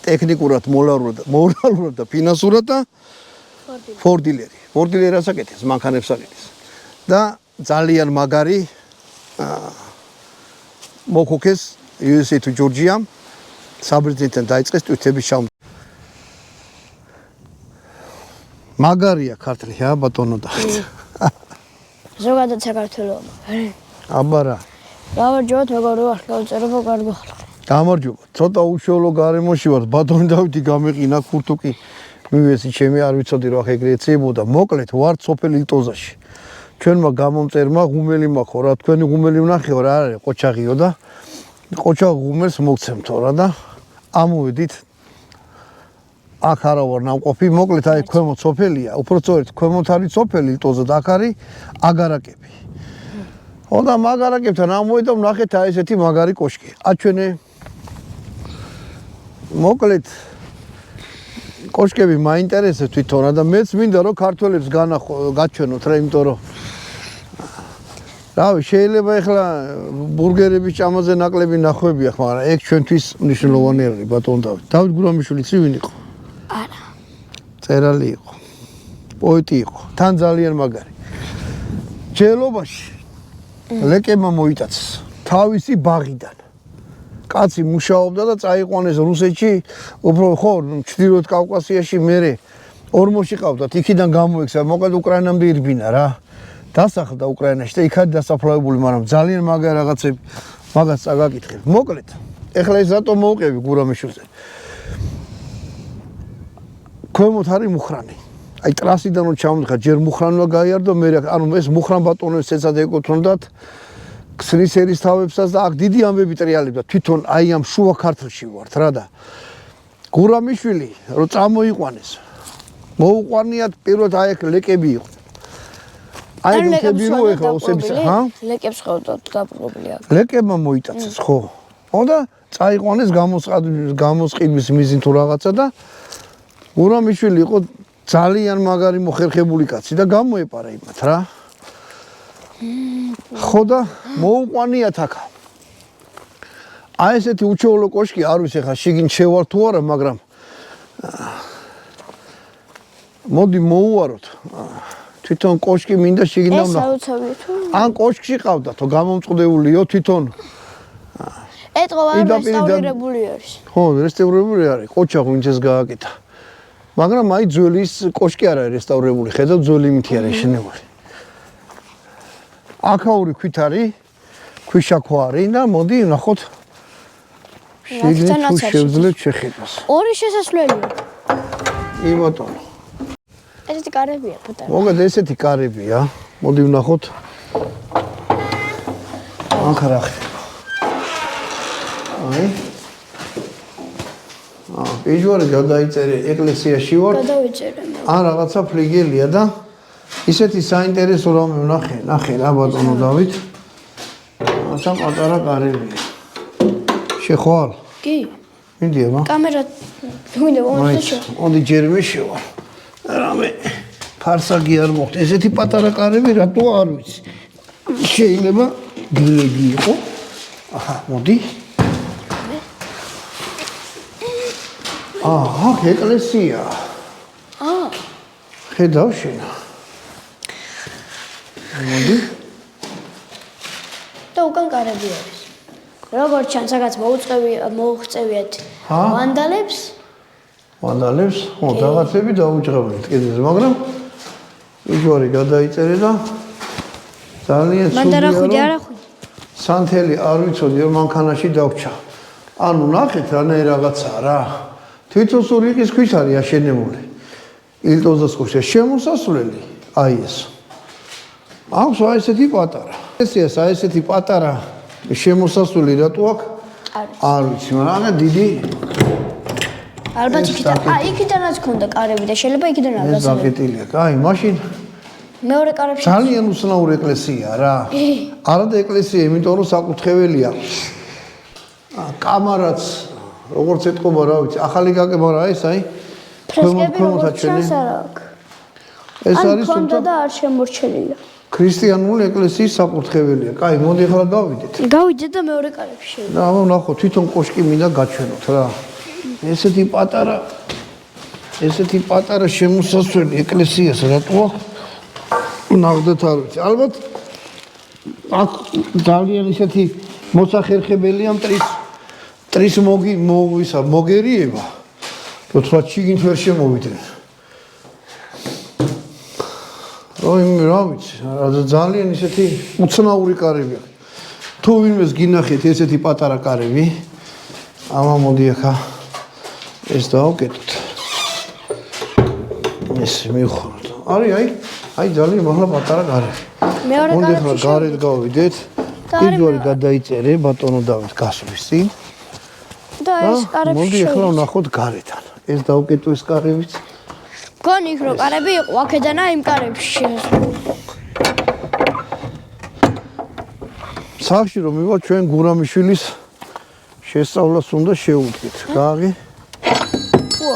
ტექნიკურად, მორალურად და ფინანსურად და ფორდილერი. ფორდილერი ასაკეთებს, მანქანებს აკეთებს. და ძალიან მაგარი მოქოქეს USA to Georgia საბერძნეთთან დაიწყეს ტვირთების ჩამოყალიბება. მაგარია ქართლი, ბატონო და. ზოგადად საქართველოს. აბარა. გამარჯობათ, მეგობრებო, გავწერებო კარგი ხალხი. გამარჯობა. ცოტა უშუალო გარემოში ვარ. ბატონი დავითი გამეყინა ქურთუკი მივესი ჩემი არ ვიცოდი რა ეგრე ეცებოდა. მოკლედ ვარ სოფელ ილტოზაში. ჩვენმა გამომწერმა ღუმელი მაქვს რა თქვენი ღუმელი ვნახეო რა არის ყოჩაღიო და ყოჩაღ ღუმელს მოგცემთო რა და ამოვედით აქ არა ვარ ნამყოფი მოკლედ აი ქვემოთ სოფელია უფრო სწორედ ქვემოთ არის სოფელი ილტოზა და აქ არის აგარაკები ხო და მაგარაკებთან ამოვედა ვნახეთ აი ესეთი მაგარი კოშკი აჩვენე მოკლედ კოშკები მაინტერესებს თვითონ და მეც მინდა რომ ქართველებს გაჩვენოთ რა იმიტომ რომ რავი შეიძლება ეხლა ბურგერების ჭამაზე ნაკლები ნახვებია მაგრამ ეგ ჩვენთვის მნიშვნელოვანი არის ბატონ დავით გურამიშვილი ცივინ იყო არა წერალი იყო პოეტი იყო თან ძალიან მაგარი ჯელობაში ლეკემა მოიტაცეს თავისი ბაღიდან კაცი მუშაობდა და წაიყვანეს რუსეთში უფრო ხო ჩრდილოეთ კავკასიაში მერე ორმოში ყავდათ იქიდან გამოიქცა მოკლედ უკრაინამდე ირბინა რა დასახლდა უკრაინაში და იქ არის დასაფლავებული მაგრამ ძალიან მაგარი რაღაცები მაგას წაგაკითხებ მოკლედ ეხლა ეს რატომ მოვყევი გურამიშვილზე ქვემოთ არის მუხრანი აი ტრასიდან რომ ჩამოდიხარ ჯერ მუხრანმა გაიარო მე ანუ ეს მუხრან ბატონებს ეცად ეკუთვნოდათ ქსრის ერისთავებსაც და აქ დიდი ამბები ტრიალებდა თვითონ აი ამ შუა ქართლში ვართ რა და გურამიშვილი რომ წამოიყვანეს მოუყვანიათ პირველად აი აქ ლეკები იყო აი ლეკები რო ეხლა ოსების ჰა ლეკებს ხედავთ დაპყრობილი აქ ლეკებმა მოიტაცეს ხო და წაიყვანეს გამოსყიდვის მიზნით თუ რაღაცა და გურამიშვილი იყო ძალიან მაგარი მოხერხებული კაცი და გამოეპარა იმათ რა ხო და მოუყვანიათ აქ აი ესეთი უჩვეულო კოშკი არ ვიცი ხა შიგინ შევარ თუ არა მაგრამ მოდი მოუვაროთ თვითონ კოშკი მინდა შიგინ და ან კოშკში ყავდათო გამომწყდეულიო თვითონ ეტყობა რესტავრირებული არის ხო რესტავრირებული არის ყოჩაღ ვინც ეს გააკეთა მაგრამ აი ძვლის კოშკი არ არის რესტავრირებული ხედავ ძველი მითი არის შენებული აქაური ქვით არის ქვიშაქვა არის და მოდი ნახოთ შიგნით თუ შევძლებ შეხედოს ორი შესასვლელია კი ბატონო ესეთი კარებია პატარა მოგეთ ესეთი კარებია მოდი ვნახოთ აქ რა ხდება აი პიჟვარი გადაიწერე ეკლესიაში ვარ გადავიწერე ან რაღაცა ფლიგელია და ისეთი საინტერესო რამე ვნახე რა ბატონო დავით ასა პატარა კარებია შეხვალ კი მინდი აბა კამერა მინდა მომწესო მოდი ჯერ მეშევა რამე ფარსაგი არ მოხდა ესეთი პატარა კარები რატო არ ვიცი შეიძლება გილეგი იყო აჰა მოდი აჰა ეკლესია ხედავ შენა მოდი და უკან კარები არის როგორც ჩანს რაღაც მოუღწევიათ ვანდალებს ხო რაღაცები დაუჭრებთ კიდეზე მაგრამ იჯვარი გადაიწერე და ძალიან სულია რომ სანთელი არ ვიცოდი რომ მანქანაში დავჭა ანუ ნახეთ რანაირ რაღაცაა რა თვითონ სურიყის ქვის არის აშენებული ილტოზას კოშკი შემოსასვლელი აი ეს აქვს აი ესეთი პატარა ესეა ესეთი პატარა შემოსასვლელი რატო აქვს არ ვიცი მაგრამ დიდი ალბათ იქიდანაც ქონდა კარები და შეიძლება იქიდან არ ეს გაკეტილია კაი მაშინ მეორე კარებში ძალიან უცნაური ეკლესია რა არა და ეკლესია იმიტომ რომ საკურთხეველია კამარაც როგორც ეთყობა რა ვიცი ახალი გაკება რა ეს აი ფრესკები როგორც ჩანს არ აქვს ეს არის თუმცა და არ შემორჩენილია ქრისტიანული ეკლესიის საკურთხეველია კაი მოდი ახლა გავიდეთ გავიდეთ და მეორე კარებში და აბა ნახო თვითონ კოშკი მინდა გაჩვენოთ რა ესეთი პატარა შემოსასვლელი ეკლესიას რატოა? ნახდეთ არ ვიცი. ალბათ აქ ძალიან ისეთი მოსახერხებელია მტრის მოგერიება. თორსა შიგნით ვერ შემოვიდნენ. რა ვიცი, ძალიან ისეთი უცნაური კარები აქვს. თუ ვინმეს გინახეთ ესეთი პატარა კარები, ამა მოდი ახლა ეს დავუკეთოთ. ეს მივხვდით. აი ძალიან მაღლა პატარა კარები. მეორე კარები. მოდი ახლა გარეთ გავიდეთ. პირველი გადაიწერე ბატონო დავით გასვლის წინ. და ეს კარები მოდი ახლა ვნახოთ გარედან. ეს დავუკეთო ეს კარებიც. გონი იქ რო კარები იყო, აქედანა იმ კარებში შესული. სახში რომ მივა ჩვენ გურამიშვილის შესწავლას უნდა შევუდგეთ. გააღი? ხო.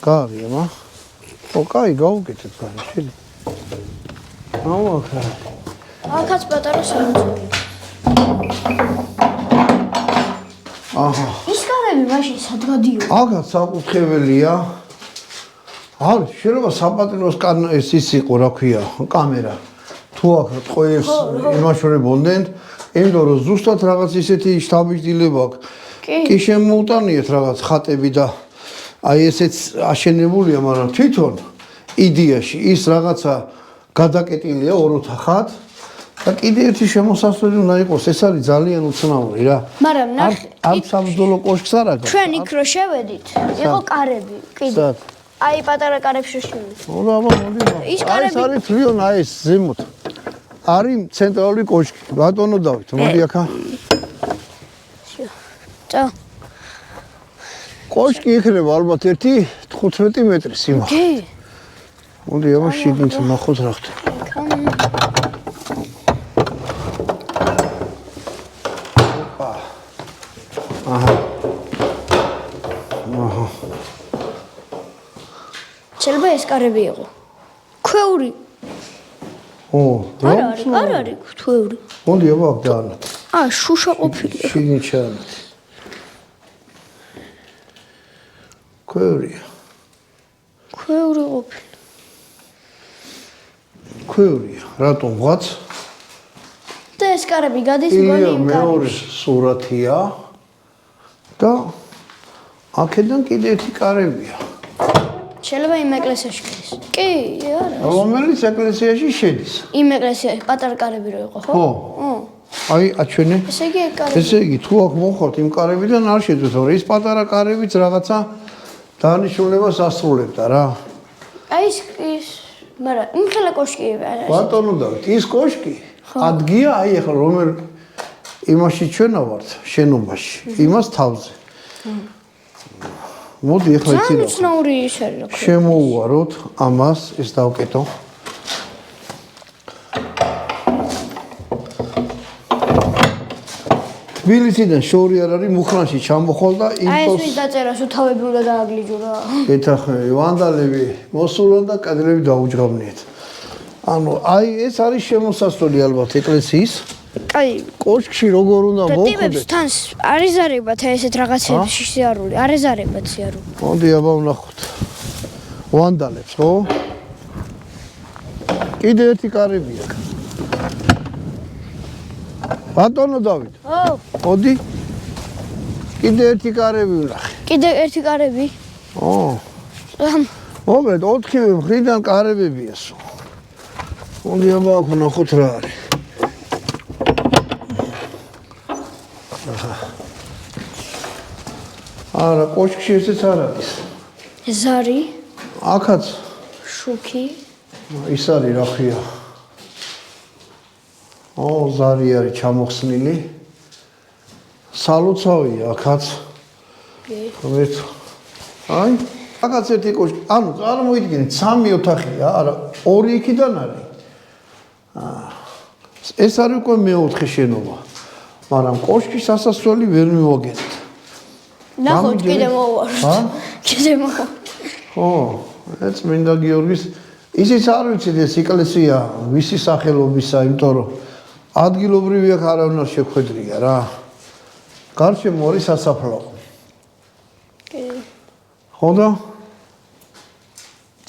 გააღი, მა? ო, კაი, გავუკეთეთ გურამიშვილი. ახლა. აქაც პატარა სამწური. აჰა. ის კარები მაშინ სად გადიო? აქაც საკურთხეველია. არის, შეიძლება საპატრონოს ეს ის იყო, რა ქვია, კამერა. თუ აქ ტყუებს იმაშორებოდნენ, იმიტომ რომ ზუსტად რაღაც ისეთი შთაბეჭდილება აქვს. კი შემოუტანიეთ რაღაც ხატები და აი ესეც აშენებულია, მაგრამ თვითონ იდეაში ის რაღაცა გადაკეტილია ორ ოთახად და კიდე ერთი შემოსასვლელი უნდა იყოს. ეს არის ძალიან უცნაური რა. მაგრამ ნახე, ამ საბრძოლო კოშკს არ აქვს. ჩვენ იქ რო შევედით, იყო კარები, კიდე. აი პატარა კარებში შევედით. აბა, მოდი. ის კარები არის თვითონ აი ეს ზემოთ. არის ცენტრალური კოშკი. ბატონო დავით, მოდი ახლა. წა. კოშკი იქნება ალბათ 1-15 მეტრი სიმაღლე. კი. მოდი აბა შიგნით ნახოთ რა ხდება. აჰა. შეიძლება ეს კარები იყო. ქვეული. არ არის ქვეული. მოდი აბა აქ დაანათ. შუშა ყოფილი. შიგნით ჩაანათ. ქვევრია. ქვეული ყოფილი. ქვევრია. რატომ ვღაც? და ეს კარები გადის მგონი იმ მეორე სურათია და აქედან კიდე ერთი კარებია. შეიძლება იმ ეკლესიაში გადის. კი, არა. რომელიც ეკლესიაში შედის. იმ ეკლესიაში პატარა კარები რო იყო, ხო? ხო. აი, აჩვენე. ესე იგი ეგ კარები. ესე იგი, თუ აქ მოხოთ იმ კარებიდან არ შეძლოთ, რომ ის პატარა კარებიც რაღაცა დანიშნულებას ასრულებდა რა. აი ის, მაგრამ იმ ხელა კოშკი არა. ბატონო დავით, ის კოშკი ადგია, აი ახლა რომელ იმაში ჩვენა ვართ, შენობაში, იმას თავზე. მოდი ახლა იცი რა. ცნაური ის არის რა. შემოუვაროთ ამას, ეს დავკეტო. თბილისიდან შორი არ არის, მუხრანში ჩამოხვალ და აი ეს ვის დაწერას უთავები უნდა დააგლიჯურა. ეთახმები, ვანდალები მოსულან და კედლები დაუჯღაბნიეთ. ანუ აი ეს არის შემოსასვლელი ალბათ ეკლესიის. კაი, კოშკში როგორ უნდა მოვხვდეთ? ტიპებს თან არ ეზარებათ ესეთ რაღაცებში სიარული, არ ეზარებათ სიარული. მოდი აბა ვნახოთ. ვანდალებს, ხო? კიდე ერთი კარები აქვს. ბატონო დავით. ხო. მოდი. კიდე ერთი კარები ვნახე. კიდე ერთი კარები? ო. მომედ 4 მხრიდან კარებებია სულ. მოდი აბა აქ ვნახოთ რა არის. არა, კოშკში ესეც არ არის. ზარი, აქაც შუქი. ის არის რა ხია. ზარი არის ჩამოხსნილი. სალოცავია აქაც. კი. აი, აქაც ერთი კოშკი. ანუ წარმოიდგინეთ 3 ოთახია, არა, 2 იქიდან არის. ეს არის უკვე მე-4 შენობა. მაგრამ კოშკის სასასვლელი ვერ მივაგენთ. ნახოთ კიდე მოვართ. კიდე მოვართ. ხო, ეს წმინდა გიორგის ისიც არ ვიცით ეს ეკლესია ვისი სახელობისა, იმიტომ რომ ადგილობრივი აქ არავინ არ შეხვედრია რა. გარშემო არის სასაფლაო. ხო და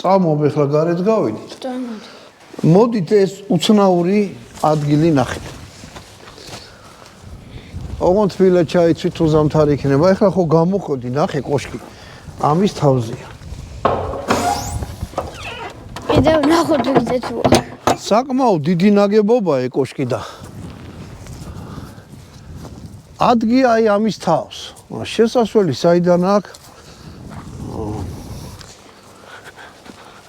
წამოვეხლა გარეთ გავიდით. Წამოვიდით. მოდით ეს უცნაური ადგილი ნახეთ. ოღონდ თბილა ჩაიცვით თუ ზამთარი იქნება. ეხლა ხო გამოხოდი, ნახე კოშკი. ამის თავზეა. კიდევ ნახოთ ვიძეთ რო. საკმაოდ დიდი ნაგებობაა კოშკი და ადგილი აი ამის თავს. შესასვლელი საიდან აქვს?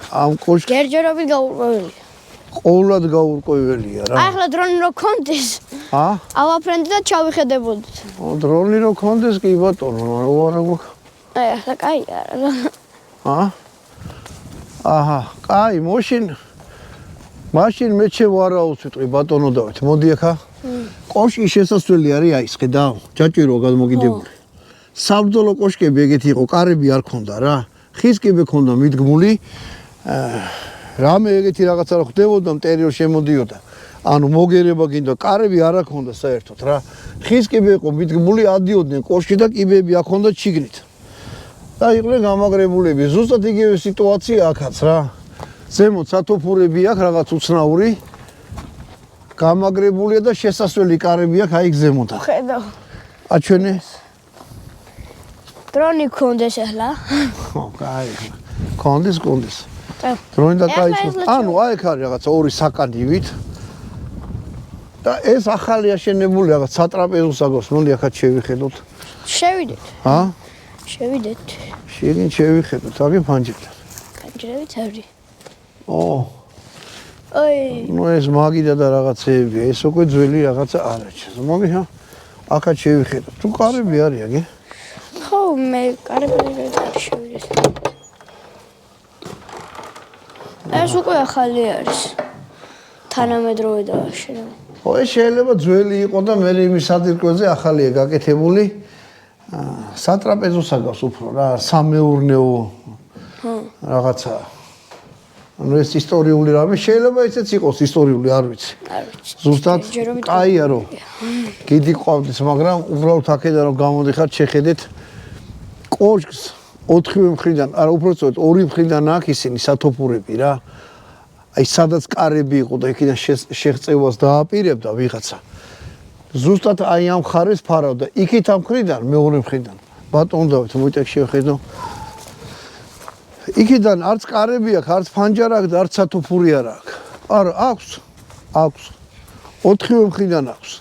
ამ კოშკი გერჯერობით გაურკვეველი. ყოვლად გაურკვეველია რა. აი ახლა დრონი რო კონდეს. ავაფრენდი და ჩავიხედებოდით. დრონი რო კონდეს კი ბატონო, რა გვაქვს? აი ახლა კაი არა. აჰა, კაი, მაშინ მე შევარაუს ვიტყვი ბატონო დავით. მოდი ახლა. კოშკის შესასვლელი არის აი, ხედავ, ჯაჭვიროა გადმოკიდებული. საბრძოლო კოშკები ეგეთი იყო, კარები არ ქონდა რა. ხის კიბე ქონდა მიდგმული. რამე ეგეთი რაღაცა რა ხდებოდა, მტერიო შემოდიოდა. ანუ მოგერება გინდა, კარები არ აქონდა საერთოდ რა. ხის კიბე იყო მიდგმული, ადიოდნენ კოშკი და კიბეები აქონდა ჩიგნით. და იყვნენ გამაგრებულები. ზუსტად იგივე სიტუაცია აქაც რა. ზემოთ სათოფურები აქვს რაღაც უცნაური. გამაგრებულია და შესასვლელი კარები აქვს აი ზემოთ. ხედავ. აჩვენე. დრონი კონდეს ახლა. ხო, კაი. კონდეს. დრონი და კაი. ანუ აი აქ არის რაღაცა ორი საკანივით. და ეს ახალი აშენებული რაღაც სატრაპეზო საგოს. მოდი ახაც შევიხედოთ. შევიდეთ. შევიდეთ. შეგინ შევიხედოთ, აგე ფანჯრიდან. ფანჯრებით არის. აი. ნუ ეს მაგიდა და რაღაცეებია, ეს უკვე ძველი რაღაცა არ არის. მოდი ხა. ახაც შევიხედოთ. თუ კარები არის აგე? ხო, მე კარები არ შევიდეთ. ეს უკვე ახალი არის. თანამედროვე დააშენება. ხო, ეს შეიძლება ძველი იყო და მე იმის საძირკველზე ახალია გაკეთებული. სატრაპეზო საგავს უფრო რა, სამეურნეო რაღაცა. ანუ ეს ისტორიული რამე შეიძლება ისეც იყოს ისტორიული, არ ვიცი. არ ვიცი. ზუსტად კაია რომ გიდი ყავდეს, მაგრამ უბრალოდ აქედან რომ გამოდიხარ, შეხედეთ კოშკს 4 მხრიდან, არა უბრალოდ 2 მხრიდან აქვს ისინი სათოფურები რა. აი სადაც კარები იყო და იქიდან შეღწევას დააპირებდა ვიღაცა. ზუსტად აი ამ ხარეს ფარავდა. იქით ამ მხრიდან, მეორე მხრიდან. ბატონო დავით, მოიტექ შევხედო. იქიდან არც კარები აქვს, არც ფანჯარა აქვს და არც სათოფური არ აქვს. არა, აქვს. 4 მხრიდან აქვს.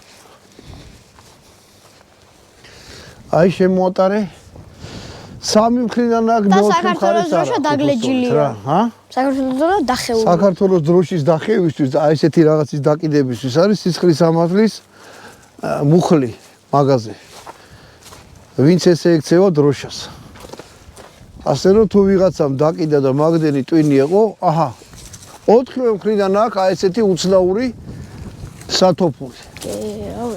აი შემოატარე. 3 მხრიდან აქვს, 4 მხარეს არა. დაგლეჯილია. საქართველოს დროშა დახეული. საქართველოს დროშის დახევისთვის და აი ესეთი რაღაცის დაკიდებისთვის არის სისხლის სამართლის მუხლი მაღაზე. ვინც ესე ექცევა დროშას. ასე რომ თუ ვიღაცამ დაკიდა და მაგდენი ტვინი იყო, აჰა. 4 მხრიდან აქვს აი ესეთი უცნაური სათოფური.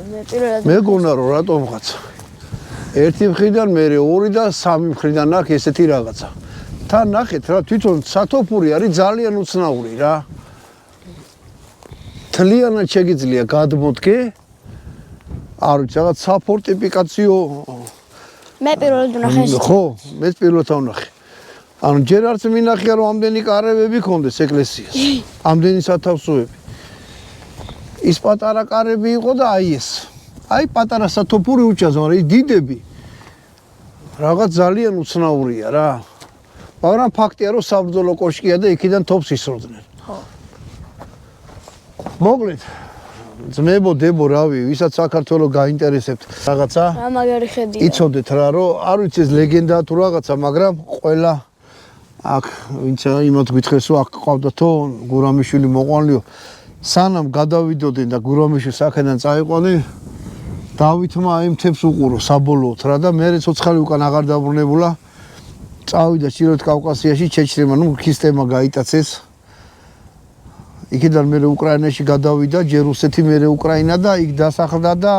მე პირველად მეგონა რომ რატომღაც. ერთი მხრიდან, მეორე 2 და 3 მხრიდან აქვს ესეთი რაღაცა. თან ნახეთ რა, თვითონ სათოფური არის ძალიან უცნაური რა. თლიანად შეგიძლია გადმოდგე. არ ვიცი, რაღაც საფორტიფიკაციო მე პირველად ვნახე ეს. ხო, მეც პირველად ვნახე. ანუ ჯერ არც მინახია რომ ამდენი კარებები ქონდეს ეკლესიას. ამდენი სათავსოები. ის პატარა კარები იყო და აი ეს. აი პატარა სათოფური უჭას, მაგრამ ის დიდები რაღაც ძალიან უცნაურია რა. მაგრამ ფაქტია რომ საბრძოლო კოშკია და იქიდან თოფს ისროდნენ. ხო. მოკლედ ძმებო დებო რავი, ვისაც საქართველოს გაინტერესებთ რაღაცა. რა მაგარი ხედია. იცოდეთ რა, რომ არ ვიცი ეს ლეგენდა თუ რაღაცა, მაგრამ ყველა აქ ვინც იმათ გითხრეს რომ აქ ყავდათო გურამიშვილი მოყვანლიო. სანამ გადავიდოდნენ და გურამიშვილს აქედან წაიყვანე, დავითმა აი მთებს უყურო საბოლოოდ რა და მე ცოცხალი უკან აღარ დაბრუნებულა. წავიდა ჩრდილოეთ კავკასიაში ჩეჩრემა, ნუ ქისტემა გაიტაცეს. იქიდან მე უკრაინაში გადავიდა, ჯერ რუსეთი, მე უკრაინა და იქ დასახლდა და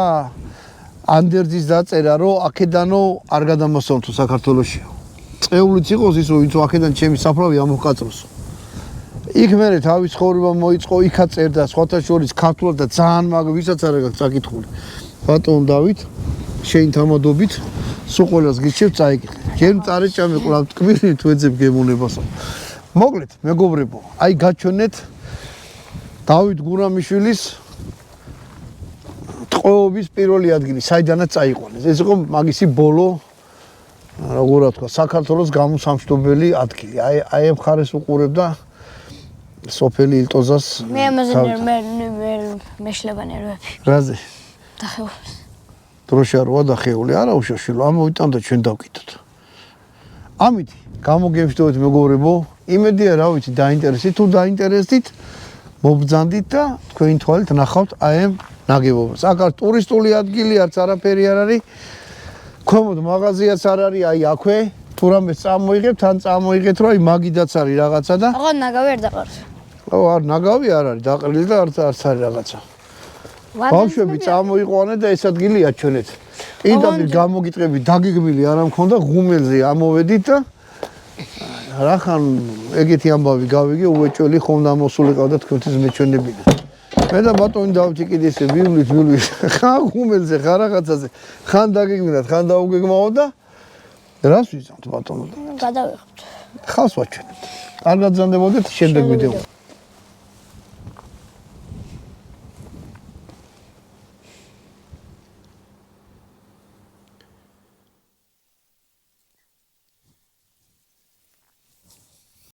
ანდერძის დაწერა, რომ აქედანო არ გადამოსონთო საქართველოშიო. წეულიც იყოს ის, რომ ვინც აქედან ჩემი საფლავი ამოყაწროს. იქ მე თავის ცხოვრება მოიწყო, იქაც წერდა სხვათა შორის ქართულად და ძალიან მაგ ვისაც არ აქვს წაკითხული. ბატონ დავით შენ თამადობით სულ ყველას გიჩევ წაიკითხე. ჯერ წარეჭამე კლავ ტკბილი თუ ეძებ გემონებასო. მოკლედ, მეგობრებო, აი გაჩვენეთ დავით გურამიშვილის ტყვეობის პირველი ადგილი, საიდანაც წაიყვანეს. ეს იყო მაგისი ბოლო როგორ ვთქვა, საქართველოს გამოსამშვიდობელი ადგილი. აი ამ მხარეს უყურებდა სოფელი ილტოზას. მე ამაზე მეშლება ნერვები. რაზე? დახეულს. დროშა როა დახეული, არა უშაშილო, ამოვიტანდა ჩვენ დავკითხოთ. ამით გამოგემშვიდობეთ მეგობრებო, იმედია რა ვიცი დაინტერესით, თუ დაინტერესდით, მობრძანდით და თქვენი თვალით ნახავთ აი ამ ნაგებობას. აქ არ ტურისტული ადგილი არც არაფერი არ არის. ქვემოთ მაღაზიაც არ არის, აი აქვე, თუ რამე წამოიღებთ, ან წამოიღეთ, რომ აი მაგიდაც არის რაღაცა და აღარ ნაგავი არ დაყარს. არ ნაგავი არ არის, დაყრილი და არც არის რაღაცა. ბავშვები წამოიყვანეთ და ეს ადგილია ჩვენეთ. პირდაპირ გამოგიტყებით, დაგიგმილი არ მქონდა, ღუმელზე ამოვედით და რახან ეგეთი ამბავი გავიგე, უეჭველი ხომ დამოსულიყავდა თქვენთვის მეჩვენებინა. მე და ბატონი დავთი კიდე ესე ვივლით, ხან ღუმელზე, ხან რაღაცაზე, ხან დაგიგმილათ, ხან დაუგეგმაო და რას ვიზამთ ბატონო? გადავიღებთ. ხავს ვაჩვენებთ. არ გაძანდებოდეთ, შემდეგ ვიდეო.